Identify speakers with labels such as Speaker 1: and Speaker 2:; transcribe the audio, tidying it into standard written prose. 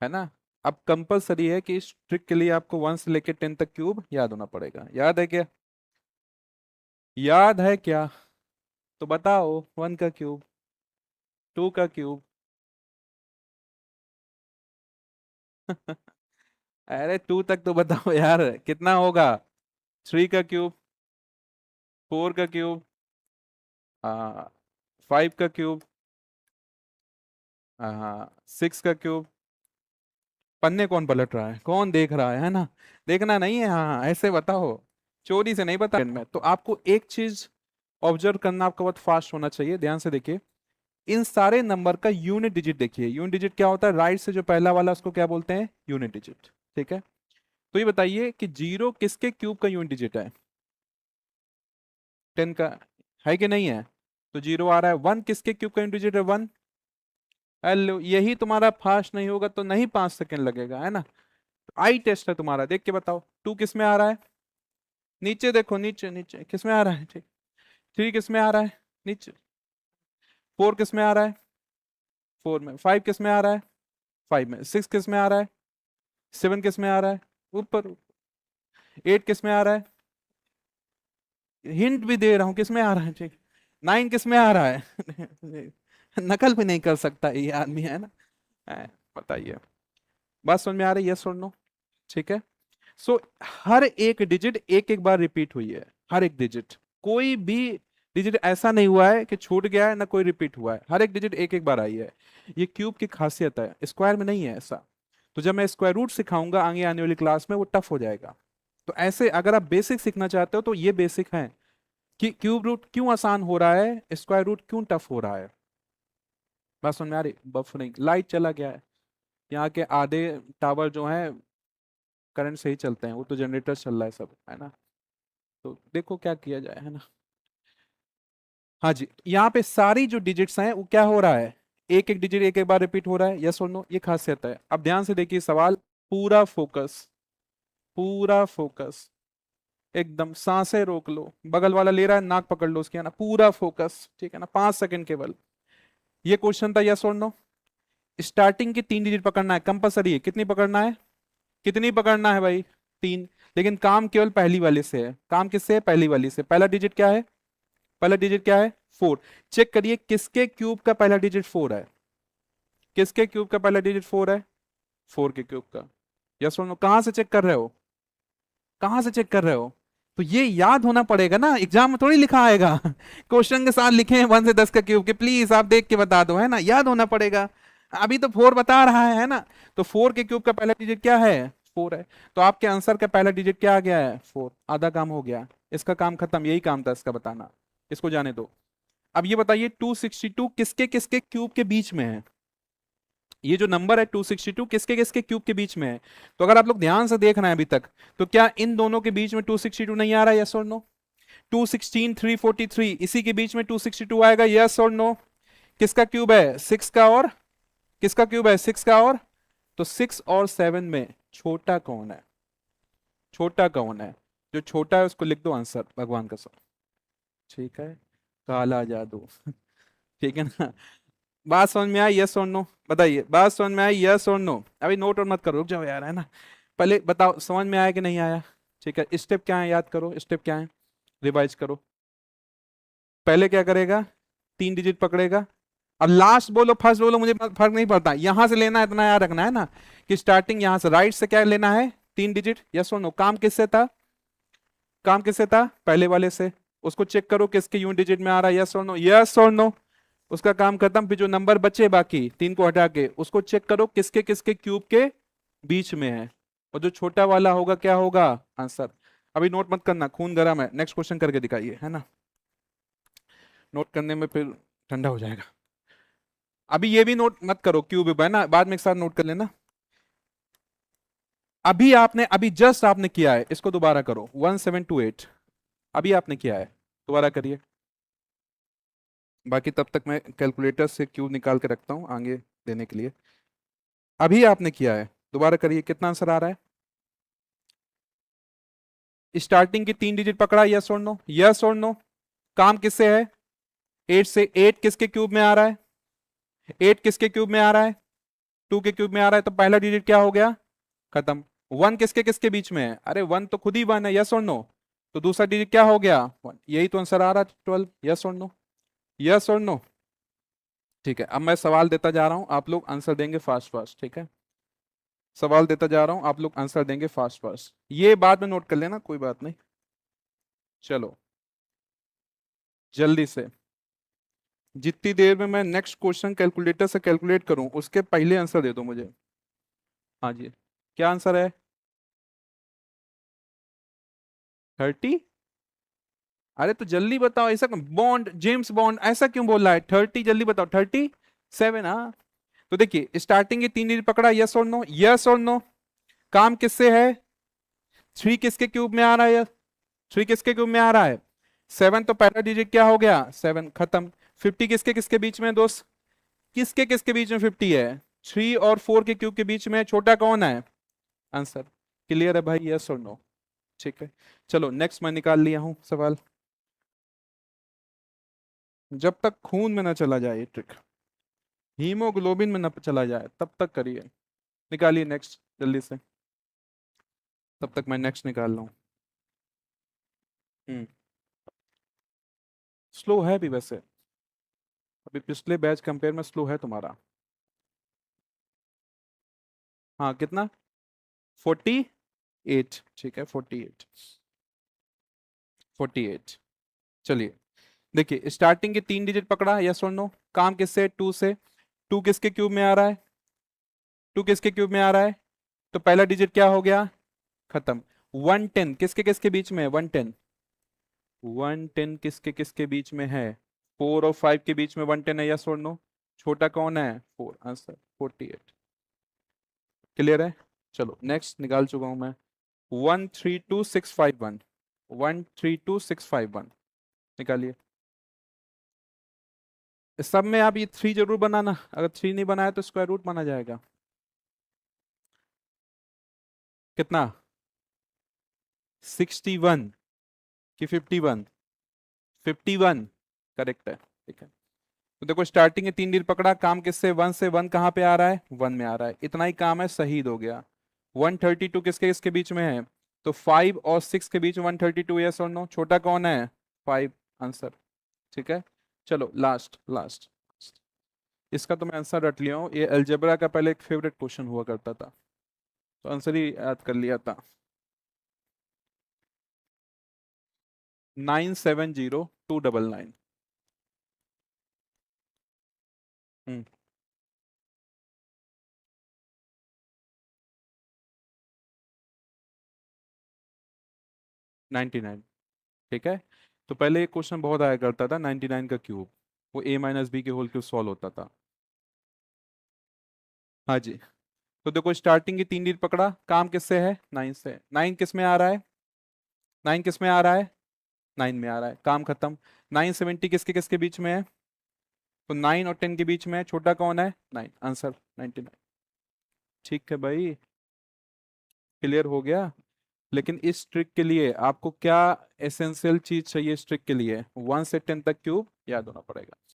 Speaker 1: है ना। अब कंपलसरी है कि इस ट्रिक के लिए आपको 1 से लेके 10 तक क्यूब याद होना पड़ेगा। याद है क्या? याद है क्या? तो बताओ, 1 का क्यूब, 2 का क्यूब। अरे 2 तक तो बताओ यार, कितना होगा? 3 का क्यूब, 4 का क्यूब, 5 का क्यूब, 6 का क्यूब। पन्ने कौन पलट रहा है, कौन देख रहा है ना? देखना नहीं है, हाँ ऐसे बताओ, चोरी से नहीं बता में। तो आपको एक चीज ऑब्जर्व करना, आपका बहुत फास्ट होना चाहिए, ध्यान से देखिए। इन सारे नंबर का यूनिट डिजिट देखिए। यूनिट डिजिट क्या होता है? राइट से जो पहला वाला उसको क्या बोलते हैं? Unit digit. ठीक है। तो ये बताइए कि जीरो किसके क्यूब का यूनिट डिजिट है? 10 का। है कि नहीं है? तो जीरो आ रहा है। 1 किसके क्यूब का यूनिट डिजिट है? 1। हेलो, यही तुम्हारा फास्ट नहीं होगा तो नहीं 5 सेकंड लगेगा, है ना। आई टेस्ट है तुम्हारा, देख के बताओ। 2 किस में आ रहा है? नीचे देखो, नीचे नीचे किस में आ रहा है? ठीक। 3 किस में आ रहा है? नीचे। 4 किस में आ रहा है? 4 में। 5 किस में आ रहा है? 5 में। 6 किस में आ रहा है? 7 किस में आ रहा है? ऊपर। 8 किस में आ रहा है? हिंट भी दे रहा हूं किस में आ रहा है, ठीक। 9 किस में आ रहा है? नकल भी नहीं कर सकता ये आदमी, है ना। बताइए, बात समझ में आ रही है? यस और नो? ठीक है। सो हर एक डिजिट एक एक बार रिपीट हुई है, हर एक डिजिट। कोई भी डिजिट ऐसा नहीं हुआ है कि छूट गया है, ना कोई रिपीट हुआ है, हर एक डिजिट एक एक बार आई है। ये क्यूब की खासियत है, स्क्वायर में नहीं है ऐसा। तो जब मैं स्क्वायर रूट सिखाऊंगा आगे आने वाली क्लास में, वो टफ हो जाएगा। तो ऐसे अगर आप बेसिक सीखना चाहते हो तो ये बेसिक है कि क्यूब रूट क्यों आसान हो रहा है, स्क्वायर रूट क्यों टफ हो रहा है। बात समझ में आ रही? बफरिंग, लाइट चला गया है। यहाँ के आधे टावर जो है करंट से ही चलते हैं, वो तो जनरेटर चल रहा है सब, है ना। तो देखो क्या किया जाए, है ना। हाँ जी, यहाँ पे सारी जो डिजिट्स हैं वो क्या हो रहा है? एक एक डिजिट एक एक बार रिपीट हो रहा है। यस और नो? ये खासियत है। अब ध्यान से देखिए सवाल, पूरा फोकस, पूरा फोकस। एकदम सांसें रोक लो, बगल वाला ले रहा है नाक पकड़ लो उसकी, है ना, पूरा फोकस, ठीक है ना, 5 सेकंड केवल। ये क्वेश्चन था, यस और नो। स्टार्टिंग की 3 डिजिट पकड़ना है, कंपलसरी है। कितनी पकड़ना है? कितनी पकड़ना है भाई? 3। लेकिन काम केवल पहली वाले से है। काम किससे है? पहली वाली से। पहला डिजिट क्या है? पहला डिजिट क्या है? 4। चेक करिए किसके क्यूब का पहला डिजिट 4 है। किसके क्यूब का पहला डिजिट 4 है? 4 के क्यूब का। यस और नो? कहां से चेक कर रहे हो? कहां से चेक कर रहे हो? तो ये याद होना पड़ेगा ना, एग्जाम में थोड़ी लिखा आएगा। क्वेश्चन के साथ लिखे हैं 1 से 10 का क्यूब के, प्लीज आप देख के बता दो, है ना, याद होना पड़ेगा। अभी तो 4 बता रहा है ना। तो 4 के क्यूब का पहला डिजिट क्या है? 4 है। तो आपके आंसर का पहला डिजिट क्या आ गया है? 4। आधा काम हो गया, इसका काम खत्म, यही काम था इसका बताना। इसको जाने दो। अब ये बताइए 262 किसके किसके क्यूब के बीच में है? ये जो नंबर है 262 किसके किसके क्यूब के बीच में है? तो अगर आप लोग ध्यान से देख रहे हैं अभी तक, तो क्या इन दोनों के बीच में 262 नहीं आ रहा है? यस और नो? 216 343 इसी के बीच में 262 आएगा? यस और नो? किसका क्यूब है? 6 का। और किसका क्यूब है? 6 का। और तो 6 और 7 में छोटा कौन है? छोटा कौन है? जो छोटा है उसको लिख दो आंसर, भगवान का सब। ठीक है, काला जादू। ठीक है ना। बात समझ में आई? यस और नो? बताइए, बात समझ में आई? यस और नो? अभी नोट और मत करो, रुक जाओ यार, है ना। पहले बताओ समझ में आया कि नहीं आया। ठीक है, स्टेप क्या है याद करो, स्टेप क्या है, रिवाइज करो। पहले क्या करेगा? 3 डिजिट पकड़ेगा। अब लास्ट बोलो फर्स्ट बोलो, मुझे फर्क नहीं पड़ता, यहां से लेना है, इतना याद रखना है ना, कि स्टार्टिंग यहां से राइट से क्या लेना है? 3 डिजिट। यस और नो? काम किससे था? काम किससे था? पहले वाले से। उसको चेक करो किसके यूनिट डिजिट में आ रहा है। यस और नो? यस और नो? उसका काम खत्म। फिर जो नंबर बचे बाकी 3 को हटा के, उसको चेक करो किसके किसके क्यूब के बीच में है। और जो छोटा वाला होगा क्या होगा? आंसर। अभी नोट मत करना, खून गर्म है, नेक्स्ट क्वेश्चन करके दिखाइए, है ना। नोट करने में फिर ठंडा हो जाएगा। अभी ये भी नोट मत करो क्यूब है ना, बाद में एक साथ नोट कर लेना। अभी आपने, अभी जस्ट आपने किया है, इसको दोबारा करो। 1728 अभी आपने किया है, दोबारा करिए। बाकी तब तक मैं कैलकुलेटर से क्यूब निकाल के रखता हूं आगे देने के लिए। अभी आपने किया है, दोबारा करिए। कितना आंसर आ रहा है? स्टार्टिंग की 3 डिजिट पकड़ा? यस और नो? यस और नो? काम किससे है? 8 से। 8 किसके क्यूब में आ रहा है? 8 किसके क्यूब में आ रहा है? 2 के क्यूब में आ रहा है तो पहला डिजिट क्या हो गया, खत्म। 1 किसके किसके बीच में है, अरे 1 तो खुद ही 1 है, यस और नो, तो दूसरा डिजिट क्या हो गया 1, यही तो आंसर आ रहा है 12, यस और नो, यस और नो। ठीक है, अब मैं सवाल देता जा रहा हूं, आप लोग आंसर देंगे फास्ट फास्ट, ठीक है, सवाल देता जा रहा हूं, आप लोग आंसर देंगे फास्ट फास्ट, ये बाद में नोट कर लेना, कोई बात नहीं। चलो जल्दी से, जितनी देर में मैं नेक्स्ट क्वेश्चन कैलकुलेटर से कैलकुलेट करूं उसके पहले आंसर दे दो मुझे। हाँ जी, क्या आंसर है, 30। अरे तो जल्दी बताओ, ऐसा बॉन्ड, जेम्स बॉन्ड ऐसा क्यों बोल रहा है, 30 जल्दी बताओ, 37। हाँ, तो देखिए स्टार्टिंग के 3 डिजिट पकड़ा, यस और नो, यस और नो, काम किससे है, 3 किसके क्यूब में आ रहा है, 3 किसके क्यूब में आ रहा है, 7, तो पहला डिजिट क्या हो गया 7, खत्म। 50 किसके किसके बीच में है दोस्त, किसके किसके बीच में 50 है, 3 और 4 के क्यूब के बीच में, छोटा कौन है, आंसर। क्लियर है भाई, यस और नो, ठीक है। चलो नेक्स्ट मैं निकाल लिया हूं सवाल, जब तक खून में ना चला जाए ये ट्रिक, हीमोग्लोबिन में ना चला जाए तब तक करिए, निकालिए नेक्स्ट जल्दी से, तब तक मैं नेक्स्ट निकाल लूँ। हम्म, स्लो है भी वैसे, अभी पिछले बैच कंपेयर में स्लो है तुम्हारा। हाँ कितना, 48, ठीक है 48, 48। चलिए देखिए स्टार्टिंग के 3 डिजिट पकड़ा, यस और नो, काम किससे, 2 से, 2 किसके क्यूब में आ रहा है, 2 किसके क्यूब में आ रहा है, तो पहला डिजिट क्या हो गया, खत्म। 110 किसके किसके बीच में है, 110, 110 किसके किसके बीच में है, 4 और 5 के बीच में 110 है, यस और नो, छोटा कौन है 4, आंसर 48। क्लियर है, चलो नेक्स्ट निकाल चुका हूं मैं, 132651, 132651, निकालिए। इस सब में आप ये 3 जरूर बनाना, अगर 3 नहीं बनाया तो स्क्वायर रूट माना जाएगा। कितना, 61 कि 51, 51 करेक्ट है, ठीक है। तो देखो स्टार्टिंग के 3 डिजिट पकड़ा, काम किससे, 1 से, 1 कहाँ पे आ रहा है, 1 में आ रहा है, इतना ही काम है, शहीद हो गया। 132 किसके किसके बीच में है, तो 5 और 6 के बीच में 132, यस और नो, छोटा कौन है 5, आंसर, ठीक है। चलो लास्ट लास्ट, इसका तो मैं आंसर रट लिया हूँ, ये अलजेब्रा का पहले एक फेवरेट क्वेश्चन हुआ करता था, तो आंसर ही याद कर लिया था, 970299। 99, ठीक है। तो पहले एक क्वेश्चन बहुत आया करता था 99 का क्यूब, वो a माइनस बी के होल क्यूब सॉल्व होता था। हाँ जी, तो देखो स्टार्टिंग की 3 डिजिट पकड़ा, काम किससे है, 9 से, 9 किस में आ रहा है, 9 किस में आ रहा है, 9 में आ रहा है, काम खत्म। 970 किसके किसके बीच में है, तो 9 और 10 के बीच में है, छोटा कौन है 9, आंसर 99। ठीक है भाई, क्लियर हो गया। लेकिन इस ट्रिक के लिए आपको क्या एसेंशियल चीज चाहिए, इस ट्रिक के लिए 1 से 10 तक क्यूब याद होना पड़ेगा।